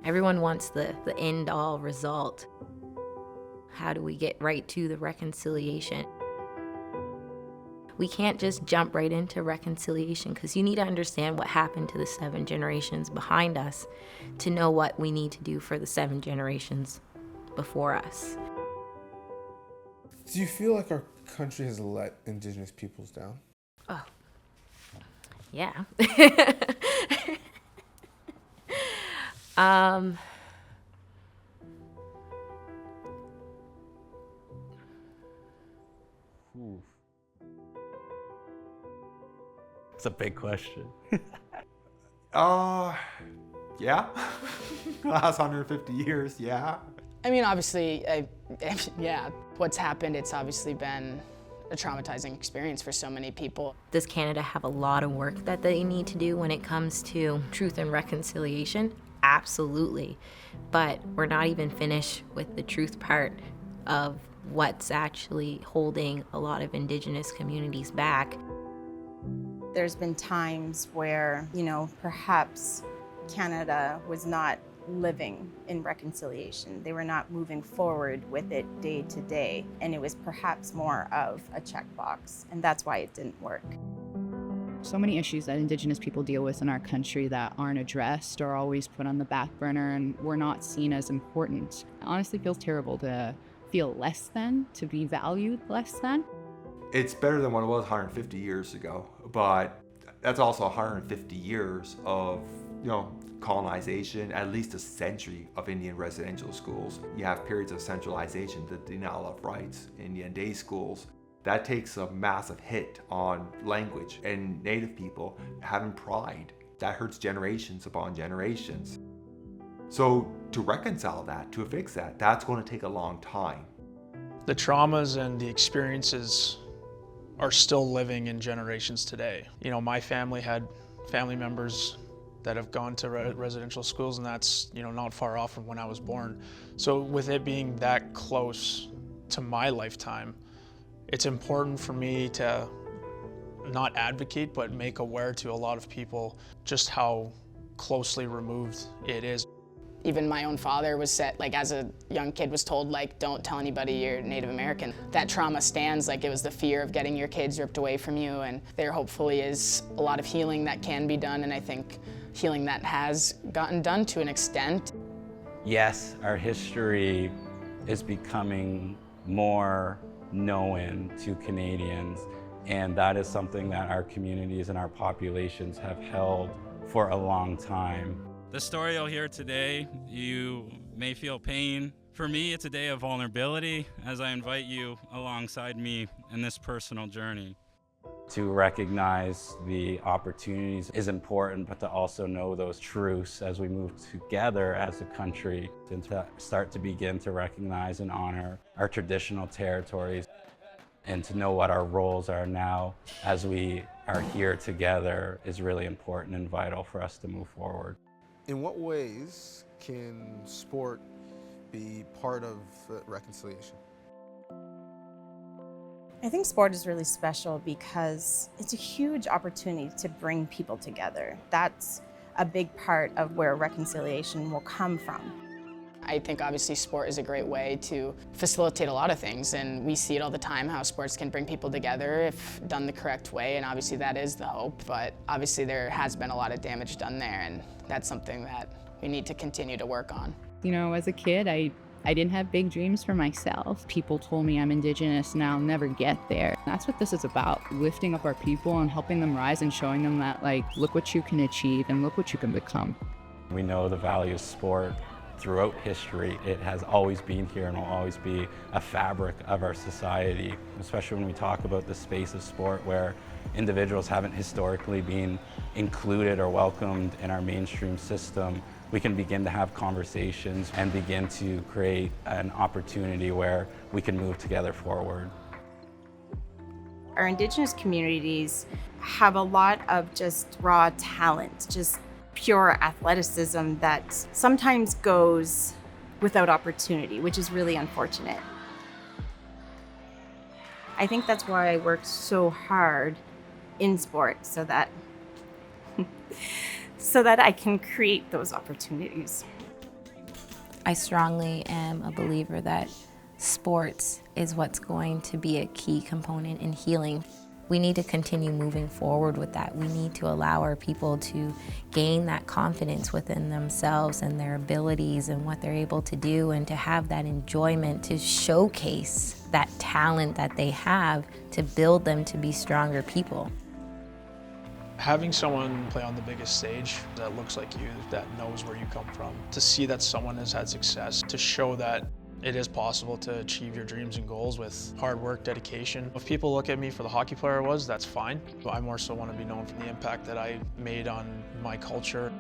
Everyone wants the end-all result. How do we get right to the reconciliation? We can't just jump right into reconciliation because you need to understand what happened to the 7 generations behind us to know what we need to do for the 7 generations before us. Do you feel like our country has let Indigenous peoples down? Oh, yeah. It's a big question. Yeah. Last 150 years, yeah. I mean, obviously, yeah, what's happened, it's obviously been a traumatizing experience for so many people. Does Canada have a lot of work that they need to do when it comes to truth and reconciliation? Absolutely. But we're not even finished with the truth part of what's actually holding a lot of Indigenous communities back. There's been times where, perhaps Canada was not living in reconciliation. They were not moving forward with it day to day, and it was perhaps more of a checkbox, and that's why it didn't work. So many issues that Indigenous people deal with in our country that aren't addressed or always put on the back burner, and we're not seen as important. It honestly feels terrible to feel less than, to be valued less than. It's better than what it was 150 years ago, but that's also 150 years of, colonization, at least a century of Indian residential schools. You have periods of centralization, the denial of rights, Indian day schools. That takes a massive hit on language and Native people having pride. That hurts generations upon generations. So to reconcile that, to fix that, that's going to take a long time. The traumas and the experiences are still living in generations today. My family had family members that have gone to residential schools, and that's not far off from when I was born. So with it being that close to my lifetime, it's important for me to not advocate, but make aware to a lot of people just how closely removed it is. Even my own father was set, as a young kid, was told, don't tell anybody you're Native American. That trauma stands, it was the fear of getting your kids ripped away from you, and there hopefully is a lot of healing that can be done, and I think healing that has gotten done to an extent. Yes, our history is becoming more known to Canadians, and that is something that our communities and our populations have held for a long time. The story you'll hear today, you may feel pain. For me, it's a day of vulnerability as I invite you alongside me in this personal journey. To recognize the opportunities is important, but to also know those truths as we move together as a country, and to start to begin to recognize and honor our traditional territories, and to know what our roles are now as we are here together is really important and vital for us to move forward. In what ways can sport be part of reconciliation? I think sport is really special because it's a huge opportunity to bring people together. That's a big part of where reconciliation will come from. I think obviously sport is a great way to facilitate a lot of things, and we see it all the time how sports can bring people together if done the correct way, and obviously that is the hope, but obviously there has been a lot of damage done there, and that's something that we need to continue to work on. As a kid, I didn't have big dreams for myself. People told me I'm Indigenous and I'll never get there. That's what this is about, lifting up our people and helping them rise and showing them that, look what you can achieve and look what you can become. We know the value of sport throughout history. It has always been here and will always be a fabric of our society, especially when we talk about the space of sport where individuals haven't historically been included or welcomed in our mainstream system. We can begin to have conversations and begin to create an opportunity where we can move together forward. Our Indigenous communities have a lot of just raw talent, just pure athleticism that sometimes goes without opportunity, which is really unfortunate. I think that's why I work so hard in sport, so that I can create those opportunities. I strongly am a believer that sports is what's going to be a key component in healing. We need to continue moving forward with that. We need to allow our people to gain that confidence within themselves and their abilities and what they're able to do, and to have that enjoyment to showcase that talent that they have to build them to be stronger people. Having someone play on the biggest stage that looks like you, that knows where you come from, to see that someone has had success, to show that it is possible to achieve your dreams and goals with hard work, dedication. If people look at me for the hockey player I was, that's fine. But I more so want to be known for the impact that I made on my culture.